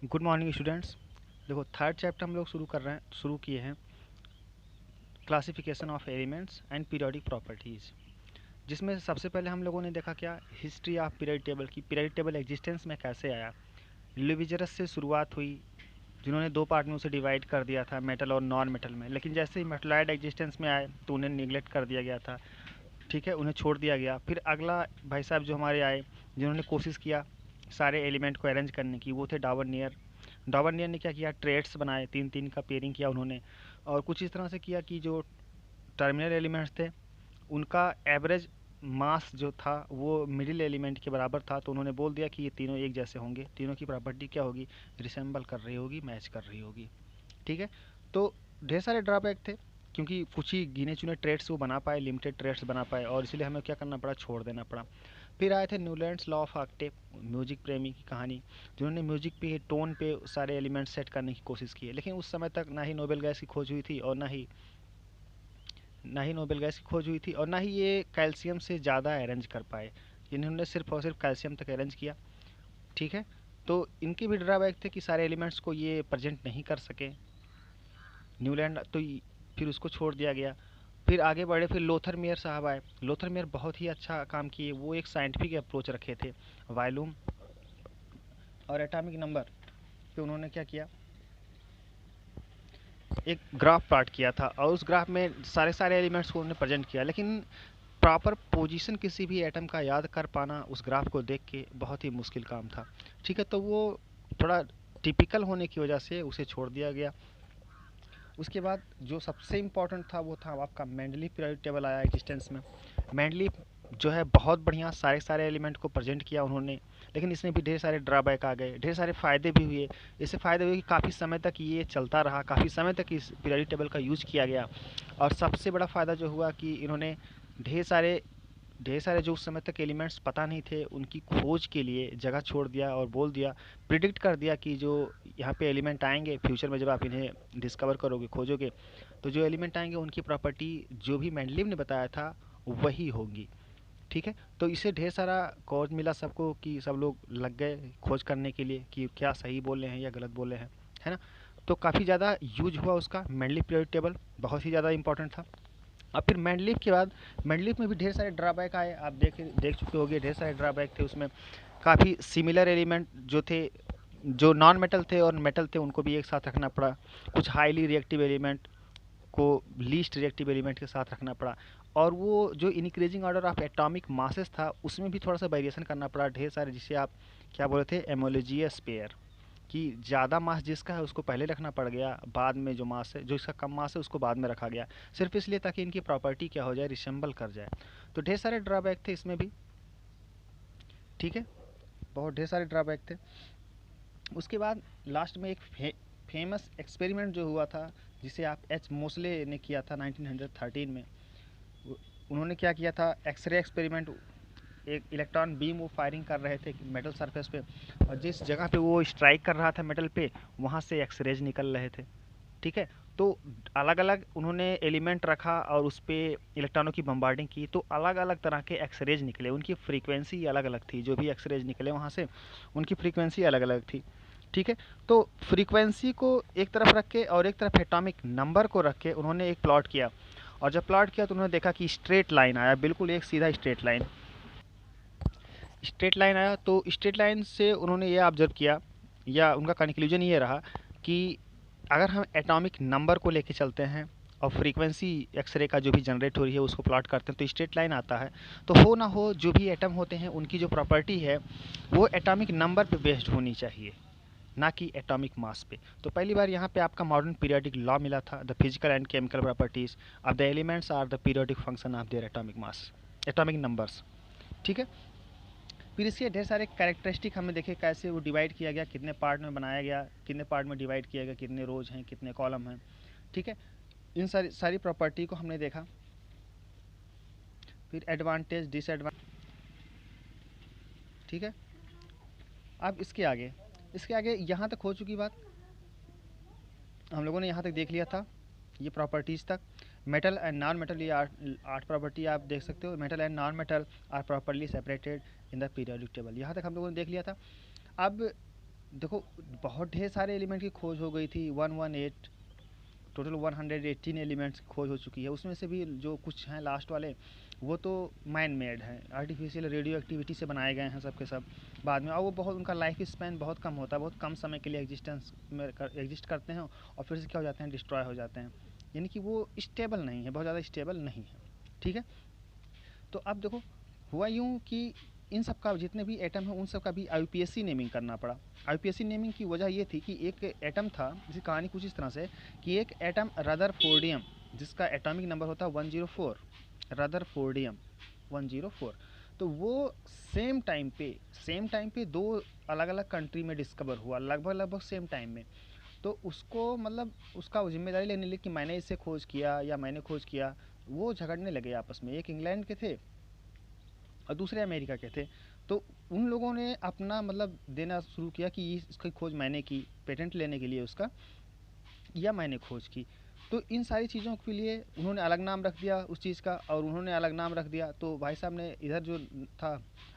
Good morning students. देखो third chapter हम लोग शुरू किए हैं classification of elements and periodic properties, जिसमें सबसे पहले हम लोगों ने देखा क्या हिस्ट्री ऑफ पीरियड टेबल की। पीरियड टेबल एग्जिस्टेंस में कैसे आया, लिविजरस से शुरुआत हुई जिन्होंने दो पार्ट में उसे डिवाइड कर दिया था, मेटल और नॉन मेटल में। लेकिन जैसे ही मेटलॉइड एग्जिस्टेंस में आए तो उन्हें निगलेक्ट कर दिया गया था, ठीक है, उन्हें छोड़ दिया गया। फिर अगला भाई साहब जो हमारे आए जिन्होंने कोशिश किया सारे एलिमेंट को अरेंज करने की, वो थे डावरनियर। डावरनियर ने क्या किया, ट्रेड्स बनाए, तीन तीन का पेयरिंग किया उन्होंने, और कुछ इस तरह से किया कि जो टर्मिनल एलिमेंट्स थे उनका एवरेज मास जो था वो मिडिल एलिमेंट के बराबर था। तो उन्होंने बोल दिया कि ये तीनों एक जैसे होंगे, तीनों की प्रॉपर्टी क्या होगी, रिसेंबल कर रही होगी, मैच कर रही होगी, ठीक है। तो ढेर सारे ड्रॉबैक थे क्योंकि कुछ ही गिने चुने ट्रेड्स वो बना पाए, लिमिटेड ट्रेड्स बना पाए, और इसलिए हमें क्या करना पड़ा, छोड़ देना पड़ा। फिर आए थे Newlands law of Octave, music प्रेमी की कहानी, जिन्होंने म्यूजिक पे टोन पे सारे एलिमेंट्स सेट करने की कोशिश की है। लेकिन उस समय तक ना ही नोबेल गैस की खोज हुई थी और ना ही नोबेल गैस की खोज हुई थी, और ना ही ये कैल्शियम से ज़्यादा अरेंज कर पाए। इन्होंने सिर्फ और सिर्फ कैल्शियम तक अरेंज किया, ठीक है। तो इनके भी ड्राबैक थे कि सारे एलिमेंट्स को ये प्रेजेंट नहीं कर सके न्यूलैंड, तो फिर उसको छोड़ दिया गया। फिर आगे बढ़े, फिर लोथर मेयर साहब आए। लोथर मेयर बहुत ही अच्छा काम किए, वो एक साइंटिफिक अप्रोच रखे थे वायलूम और एटॉमिक नंबर पे। उन्होंने क्या किया, एक ग्राफ प्लॉट किया था और उस ग्राफ में सारे सारे एलिमेंट्स को उन्होंने प्रेजेंट किया। लेकिन प्रॉपर पोजीशन किसी भी एटम का याद कर पाना उस ग्राफ को देख के बहुत ही मुश्किल काम था, ठीक है। तो वो थोड़ा टिपिकल होने की वजह से उसे छोड़ दिया गया। उसके बाद जो सबसे इम्पोर्टेंट था वो था आपका मेंडलीव पीरियोडिक टेबल आया एग्जिस्टेंस में। मेंडलीव जो है बहुत बढ़िया सारे सारे एलिमेंट को प्रेजेंट किया उन्होंने, लेकिन इसमें भी ढेर सारे ड्रॉबैक आ गए, ढेर सारे फ़ायदे भी हुए। इससे फ़ायदे हुए कि काफ़ी समय तक ये चलता रहा, काफ़ी समय तक इस पीरियोडिक टेबल का यूज़ किया गया। और सबसे बड़ा फ़ायदा जो हुआ कि इन्होंने ढेर सारे ढेर सारे जो उस समय तक एलिमेंट्स पता नहीं थे उनकी खोज के लिए जगह छोड़ दिया और बोल दिया, प्रिडिक्ट कर दिया कि जो यहाँ पे एलिमेंट आएंगे फ्यूचर में, जब आप इन्हें डिस्कवर करोगे, खोजोगे, तो जो एलिमेंट आएंगे उनकी प्रॉपर्टी जो भी मेंडलीव ने बताया था वही होगी, ठीक है। तो इससे ढेर सारा कॉज मिला सबको कि सब लोग लग गए खोज करने के लिए कि क्या सही बोल रहे हैं या गलत बोल रहे हैं, है ना। तो काफ़ी ज़्यादा यूज हुआ उसका मेंडलीव पीरियोडिक टेबल, बहुत ही ज़्यादा इंपॉर्टेंट था। अब फिर मेंडलीव के बाद मेंडलीव में भी ढेर सारे ड्राबैक आए, आप देख चुके होंगे, ढेर सारे ड्राबैक थे उसमें। काफ़ी सिमिलर एलिमेंट जो थे, जो नॉन मेटल थे और मेटल थे, उनको भी एक साथ रखना पड़ा। कुछ हाईली रिएक्टिव एलिमेंट को लीस्ट रिएक्टिव एलिमेंट के साथ रखना पड़ा। और वो जो increasing order of atomic masses था उसमें भी थोड़ा सा वेरिएशन करना पड़ा, ढेर सारे, जिसे आप क्या बोले थे, एमोलॉजियस पेयर, कि ज़्यादा मास जिसका है उसको पहले रखना पड़ गया, बाद में जो मास है, जो इसका कम मास है उसको बाद में रखा गया, सिर्फ इसलिए ताकि इनकी प्रॉपर्टी क्या हो जाए, रिसेंबल कर जाए। तो ढेर सारे ड्रॉबैक थे इसमें भी, ठीक है, बहुत ढेर सारे ड्रॉबैक थे। उसके बाद लास्ट में एक फेमस एक्सपेरिमेंट जो हुआ था जिसे आप एच मोसले ने किया था 1913 में। उन्होंने क्या किया था, एक्सरे एक्सपेरिमेंट, एक इलेक्ट्रॉन बीम वो फायरिंग कर रहे थे मेटल सरफेस पे, और जिस जगह पे वो स्ट्राइक कर रहा था मेटल पे, वहाँ से एक्सरेज निकल रहे थे, ठीक है। तो अलग अलग उन्होंने एलिमेंट रखा और उस पर इलेक्ट्रॉनों की बम्बार्डिंग की, तो अलग अलग तरह के एक्सरेज निकले, उनकी फ्रीक्वेंसी अलग अलग थी, जो भी एक्सरेज निकले वहाँ से उनकी फ्रीक्वेंसी अलग अलग थी, ठीक है। तो फ्रीक्वेंसी को एक तरफ रख के और एक तरफ एटॉमिक नंबर को रख के उन्होंने एक प्लॉट किया, और जब प्लॉट किया तो उन्होंने देखा कि स्ट्रेट लाइन आया, बिल्कुल एक सीधा स्ट्रेट लाइन, स्ट्रेट लाइन आया। तो स्ट्रेट लाइन से उन्होंने ये ऑब्जर्व किया, या उनका कंक्लूजन ये रहा कि अगर हम एटॉमिक नंबर को लेके चलते हैं और फ्रीक्वेंसी एक्सरे का जो भी जनरेट हो रही है उसको प्लॉट करते हैं तो स्ट्रेट लाइन आता है। तो हो ना हो जो भी एटम होते हैं उनकी जो प्रॉपर्टी है वो एटॉमिक नंबर पे बेस्ड होनी चाहिए, ना कि एटॉमिक मास पे। तो पहली बार यहाँ पे आपका मॉडर्न पीरियोडिक लॉ मिला था, the physical and chemical properties of the elements are the periodic function of their atomic mass, atomic numbers, ठीक है। फिर इसके ढेर सारे कैरेक्टरिस्टिक हमें देखे कैसे वो डिवाइड किया गया, कितने पार्ट में बनाया गया, कितने पार्ट में डिवाइड किया गया, कितने रोज हैं, कितने कॉलम हैं, ठीक है। इन सारी सारी प्रॉपर्टी को हमने देखा। फिर एडवांटेज डिसएडवांटेज, ठीक है। अब इसके आगे यहाँ तक हो चुकी बात, हम लोगों ने यहाँ तक देख लिया था ये प्रॉपर्टीज़ तक। मेटल एंड नॉन मेटल, ये आठ प्रॉपर्टी आप देख सकते हो, metal and non metal are properly separated in the periodic table, यहाँ तक हम लोगों ने देख लिया था। अब देखो बहुत ढेर सारे एलिमेंट की खोज हो गई थी, 118, टोटल 118 एलिमेंट्स की खोज हो चुकी है। उसमें से भी जो कुछ हैं लास्ट वाले वो तो मैन मेड हैं, आर्टिफिशियल रेडियो एक्टिविटी से बनाए गए हैं सब के सब बाद में, और वो बहुत उनका लाइफ स्पैन बहुत कम होता है, बहुत कम समय के लिए एग्जिस्टेंस में एग्जिस्ट करते हैं और फिर से क्या हो जाते हैं, डिस्ट्रॉय हो जाते हैं। यानी कि वो स्टेबल नहीं है, बहुत ज़्यादा स्टेबल नहीं है। ठीक है, तो अब देखो हुआ यूँ कि इन सब का जितने भी एटम हैं उन सब का भी आईयूपीएसी नेमिंग करना पड़ा। आईयूपीएसी नेमिंग की वजह ये थी कि एक एटम था, जिसकी कहानी कुछ इस तरह से कि एक एटम रदरफोर्डियम, जिसका एटॉमिक नंबर होता है 104, रदरफोर्डियम 104, तो वो सेम टाइम पे दो अलग अलग कंट्री में डिस्कवर हुआ, लगभग लगभग सेम टाइम में। तो उसको मतलब उसका जिम्मेदारी लेने लगे कि मैंने इसे खोज किया या मैंने खोज किया। वो झगड़ने लगे आपस में, एक इंग्लैंड के थे और दूसरे अमेरिका के थे। तो उन लोगों ने अपना मतलब देना शुरू किया कि इसकी खोज मैंने की, पेटेंट लेने के लिए उसका, या मैंने खोज की। तो इन सारी चीज़ों के लिए उन्होंने अलग नाम रख दिया उस चीज़ का, और उन्होंने अलग नाम रख दिया। तो भाई साहब ने इधर जो था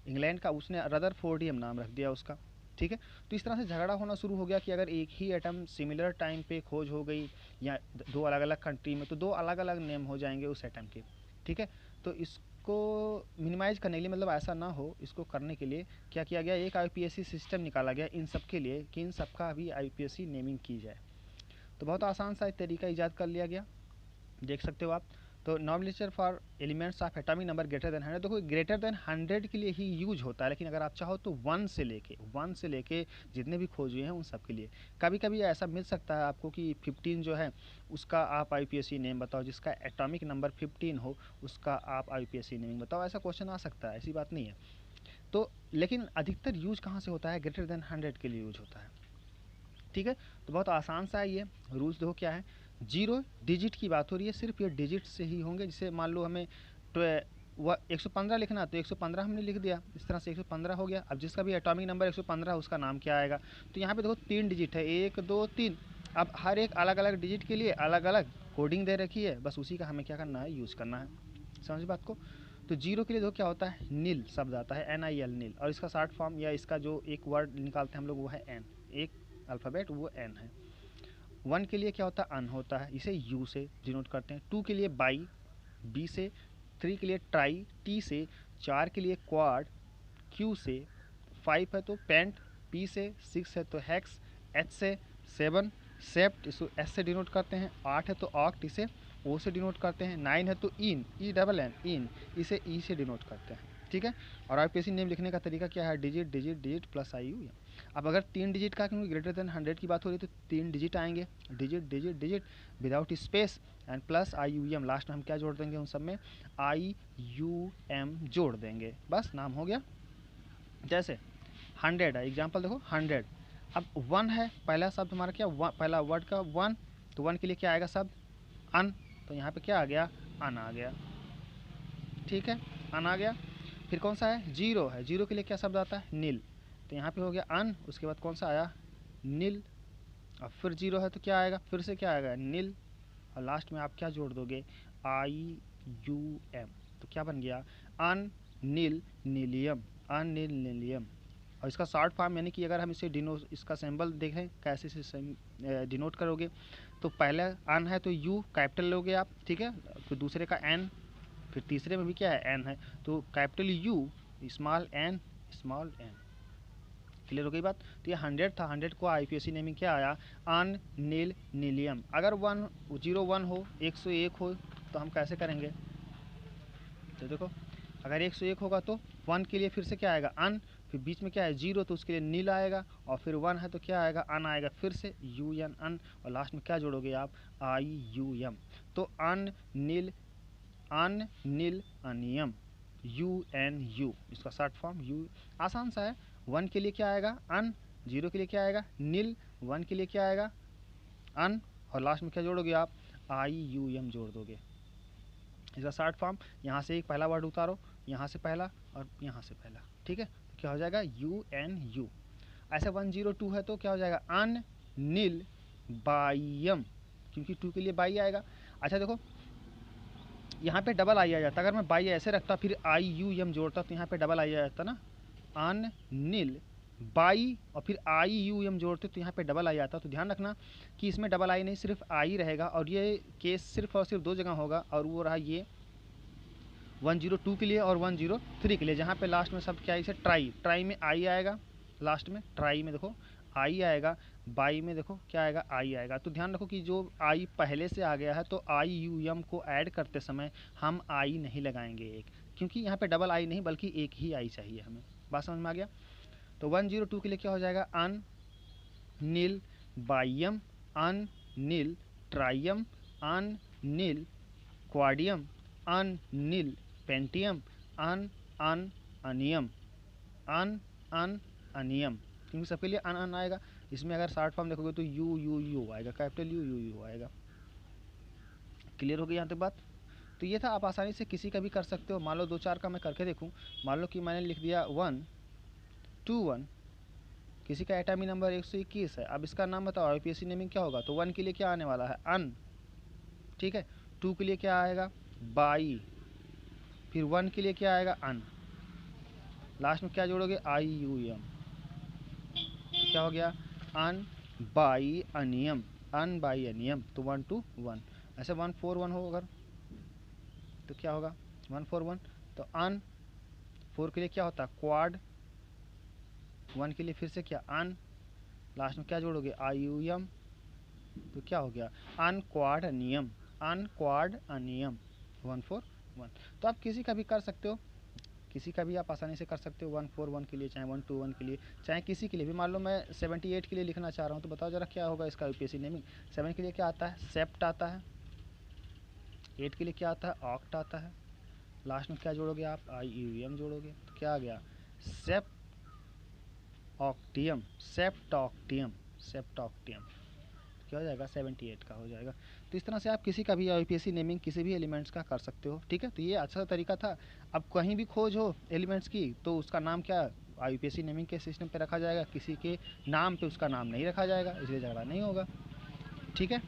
इंग्लैंड का, उसने रदरफोर्डियम नाम रख दिया उसका। ठीक है, तो इस तरह से झगड़ा होना शुरू हो गया कि अगर एक ही एटम सिमिलर टाइम पे खोज हो गई या दो अलग अलग कंट्री में, तो दो अलग अलग नेम हो जाएंगे उस एटम के। ठीक है, तो इसको मिनिमाइज करने के लिए, मतलब ऐसा ना हो, इसको करने के लिए क्या किया गया, एक आईपीएससी सिस्टम निकाला गया इन सब के लिए कि इन सब का भी आईपीएससी नेमिंग की जाए। तो बहुत आसान सा एक तरीका ईजाद कर लिया गया, देख सकते हो आप। तो nomenclature for elements of atomic number greater than 100, देखो ग्रेटर देन 100 के लिए ही यूज होता है, लेकिन अगर आप चाहो तो 1 से लेके जितने भी खोज हुए हैं उन सब के लिए। कभी कभी ऐसा मिल सकता है आपको कि 15 जो है उसका आप आईपीएससी नेम बताओ, जिसका एटॉमिक नंबर 15 हो उसका आप आईपीएससी नेमिंग बताओ, ऐसा क्वेश्चन आ सकता है, ऐसी बात नहीं है। तो लेकिन अधिकतर यूज कहाँ से होता है, ग्रेटर देन 100 के लिए यूज होता है। ठीक है, तो बहुत आसान सा है ये रूल्स। देखो क्या है, 0 डिजिट की बात हो रही है, सिर्फ ये डिजिट से ही होंगे। जैसे मान लो हमें तो 115 लिखना, तो 115 हमने लिख दिया, इस तरह से 115 हो गया। अब जिसका भी एटॉमिक नंबर 115 उसका नाम क्या आएगा, तो यहाँ पे देखो 3 डिजिट है, 1 2 3। अब हर एक अलग अलग डिजिट के लिए अलग अलग कोडिंग दे रखी है, बस उसी का हमें क्या करना है, यूज़ करना है। समझ बात को। तो 0 के लिए देखो क्या होता है, नील शब्द आता है, NIL नील, और इसका शॉर्ट फॉर्म या इसका जो एक वर्ड निकालते हैं हम लोग वो है एन, एक अल्फ़ाबेट वो एन है। 1 के लिए क्या होता है, अन होता है, इसे यू से डिनोट करते हैं। 2 के लिए बाई, बी से। 3 के लिए ट्राई, टी से। 4 के लिए क्वाड, क्यू से। 5 है तो पेंट, पी से। 6 है तो हेक्स, एच से। 7 सेप्ट, इसको एस से डिनोट करते हैं। 8 है तो ऑक्ट, इसे ओ से डिनोट करते हैं। 9 है तो इन, ई डबल एन, इन, इसे ई से डिनोट करते हैं। ठीक है, और आईपीएससी नेम लिखने का तरीका क्या है, digit digit digit plus I you. अब अगर 3 डिजिट का, क्योंकि ग्रेटर देन 100 की बात हो रही है, तो 3 डिजिट आएंगे, digit digit digit without space and plus I U M. Last में हम क्या जोड़ देंगे उन सब में, आई यू एम जोड़ देंगे, बस नाम हो गया। जैसे 100 है, एग्जाम्पल देखो 100। अब 1 है, पहला शब्द हमारा क्या, पहला वर्ड का 1, तो 1 के लिए क्या आएगा शब्द, अन, तो यहाँ पे क्या आ गया, अन आ गया। ठीक है, अन आ गया। फिर कौन सा है, 0 है, 0 के लिए क्या शब्द आता है, नील, तो यहाँ पे हो गया अन, उसके बाद कौन सा आया, नील। और फिर 0 है तो क्या आएगा, फिर से क्या आएगा, नील, और लास्ट में आप क्या जोड़ दोगे, आई यू एम, तो क्या बन गया, अन नील नीलियम, अन नील नीलियम। और इसका शॉर्ट फॉर्म यानी कि अगर हम इसे इसका सिंबल देखें कैसे से डिनोट करोगे, तो पहले अन है तो यू कैपिटल लोगे आप, ठीक है, फिर दूसरे का एन, फिर तीसरे में भी क्या है, एन है, तो capital U small N small N. Clear हो गई बात। तो ये 100 था, 100 को आईपीएससी नेमिंग क्या आया, अन नील नीलियम। अगर 101 हो, 101 हो, तो हम कैसे करेंगे, तो देखो अगर 101 होगा तो 1 के लिए फिर से क्या आएगा, अन, फिर बीच में क्या है 0, तो उसके लिए नील आएगा, और फिर 1 है तो क्या आएगा, अन आएगा, फिर से यू एन अन, और लास्ट में क्या जोड़ोगे आप, आई यू एम। तो अन नील अनियम, यू एन यू, इसका शॉर्ट फॉर्म यू। आसान सा है। 1 के लिए क्या आएगा, अन, 0 के लिए क्या आएगा, नील, 1 के लिए क्या आएगा, अन, और लास्ट में क्या जोड़ोगे आप, आई यू एम जोड़ दोगे। इसका शॉर्ट फॉर्म, यहाँ से एक पहला वर्ड उतारो, यहाँ से पहला और यहाँ से पहला, ठीक है, तो क्या हो जाएगा, यू एन यू। ऐसे 102 है तो क्या हो जाएगा, अन नील बाइयम, क्योंकि 2 के लिए बाई आएगा। अच्छा देखो यहाँ पे डबल आई आ जाता, अगर मैं बाई ऐसे रखता फिर आई यू एम जोड़ता तो यहाँ पे डबल आई आ जाता ना, अन नील बाई और फिर आई यू एम जोड़ते तो यहाँ पे डबल आई आता। तो ध्यान रखना कि इसमें डबल आई नहीं, सिर्फ आई रहेगा, और ये केस सिर्फ और सिर्फ दो जगह होगा, और वो रहा ये 102 के लिए और 103 के लिए, जहाँ पे लास्ट में सब क्या है, इसे ट्राई में आई आएगा, लास्ट में ट्राई में देखो आई आएगा, बाई में देखो क्या आएगा, आई आएगा। तो ध्यान रखो कि जो आई पहले से आ गया है तो आई यू एम को ऐड करते समय हम आई नहीं लगाएंगे एक, क्योंकि यहाँ पे डबल आई नहीं बल्कि एक ही आई चाहिए हमें। बात समझ में आ गया। तो 102 के लिए क्या हो जाएगा, अन नील बाइयम, अन नील ट्राइयम, अन नील क्वाडियम, अन नील पेंटियम, अन अन अनियम, अन अन अनियम, क्योंकि सबके लिए अन अन आएगा। इसमें अगर शॉर्ट फॉर्म देखोगे तो यू यू यू आएगा, कैपिटल यू यू यू आएगा। क्लियर हो गई यहाँ तक बात। तो ये था, आप आसानी से किसी का भी कर सकते हो। मान लो 2-4 का मैं करके देखूँ। मान लो कि मैंने लिख दिया 121, किसी का एटॉमिक नंबर 121 है। अब इसका नाम बताओ, आईपीएससी नेमिंग क्या होगा। तो 1 के लिए क्या आने वाला है, अन, ठीक है। 2 के लिए क्या आएगा, बाई, फिर 1 के लिए क्या आएगा, अन, लास्ट में क्या जोड़ोगे, आई यू एम। तो क्या हो गया, अन बाई अनियम, अन बाई अनियम। तो 121, ऐसे 141 हो अगर तो क्या होगा 141। तो अन 4 के लिए क्या होता है, क्वाड, 1 के लिए फिर से क्या, अन, लास्ट में क्या जोड़ोगे, आई यू एम। तो क्या हो गया, अन क्वाड अनियम, अन क्वाड अनियम 141। तो आप किसी का भी कर सकते हो, किसी का भी आप आसानी से कर सकते हो, 141 के लिए, चाहे 121 के लिए, चाहे किसी के लिए भी। मान लो मैं 78 के लिए लिखना चाह रहा हूँ, तो बताओ जरा क्या होगा इसका यूपीएससी नेमिंग। 7 के लिए क्या आता है, सेप्ट आता है। 8 के लिए क्या आता है, ऑक्ट आता है। लास्ट में क्या जोड़ोगे आप, आई यू एम जोड़ोगे। तो क्या आ गया, सेप्ट ऑक्टियम, सेप्ट ऑक्टियम, सेप्ट ऑक्टियम। क्या हो जाएगा, 78 का हो जाएगा। तो इस तरह से आप किसी का भी यूपीएससी नेमिंग किसी भी एलिमेंट्स का कर सकते हो, ठीक है। तो ये अच्छा तरीका था। अब कहीं भी खोज हो एलिमेंट्स की तो उसका नाम क्या यूपीएससी नेमिंग के सिस्टम पे रखा जाएगा, किसी के नाम पे उसका नाम नहीं रखा जाएगा, इसलिए झगड़ा नहीं होगा, ठीक है।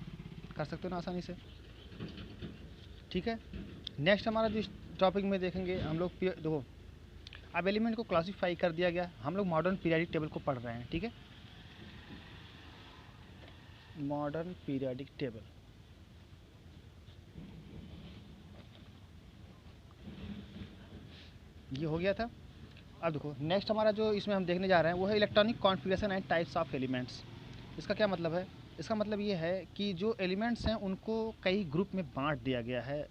कर सकते हो ना आसानी से, ठीक है। नेक्स्ट हमारा जो टॉपिक में देखेंगे हम लोग, देखो अब एलिमेंट को क्लासीफाई कर दिया गया, हम लोग मॉडर्न पीरियडिक टेबल को पढ़ रहे हैं, ठीक है। मॉडर्न पीरियडिक टेबल, ये हो गया था। अब देखो नेक्स्ट हमारा जो इसमें हम देखने जा रहे हैं वो है electronic configuration and types of elements. इसका क्या मतलब है, इसका मतलब ये है कि जो एलिमेंट्स हैं उनको कई ग्रुप में बांट दिया गया है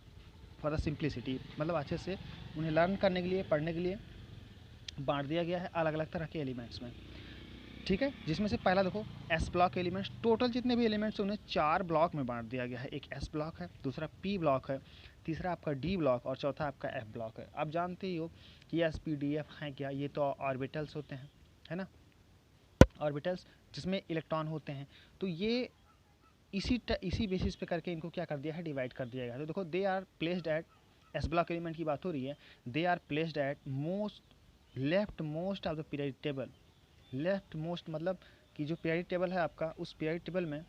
फॉर द सिंप्लिसिटी, मतलब अच्छे से उन्हें लर्न करने के लिए, पढ़ने के लिए बांट दिया गया है अलग अलग तरह के एलिमेंट्स में, ठीक है। जिसमें से पहला देखो एस ब्लॉक एलिमेंट्स। टोटल जितने भी एलिमेंट्स हैं उन्हें 4 ब्लॉक में बांट दिया गया है। एक एस ब्लॉक है, दूसरा पी ब्लॉक है, तीसरा आपका डी ब्लॉक और चौथा आपका एफ ब्लॉक है। आप जानते ही हो कि एस पी डी एफ हैं क्या, ये तो ऑर्बिटल्स होते हैं, है ना, ऑर्बिटल्स जिसमें इलेक्ट्रॉन होते हैं। तो ये इसी बेसिस पे करके इनको क्या कर दिया है, डिवाइड कर दिया गया है। तो देखो they are placed at, S block element की बात हो रही है, they are placed at most left most of the periodic table. Left most मतलब कि जो पीरियडिक टेबल है आपका, उस पीरियडिक टेबल में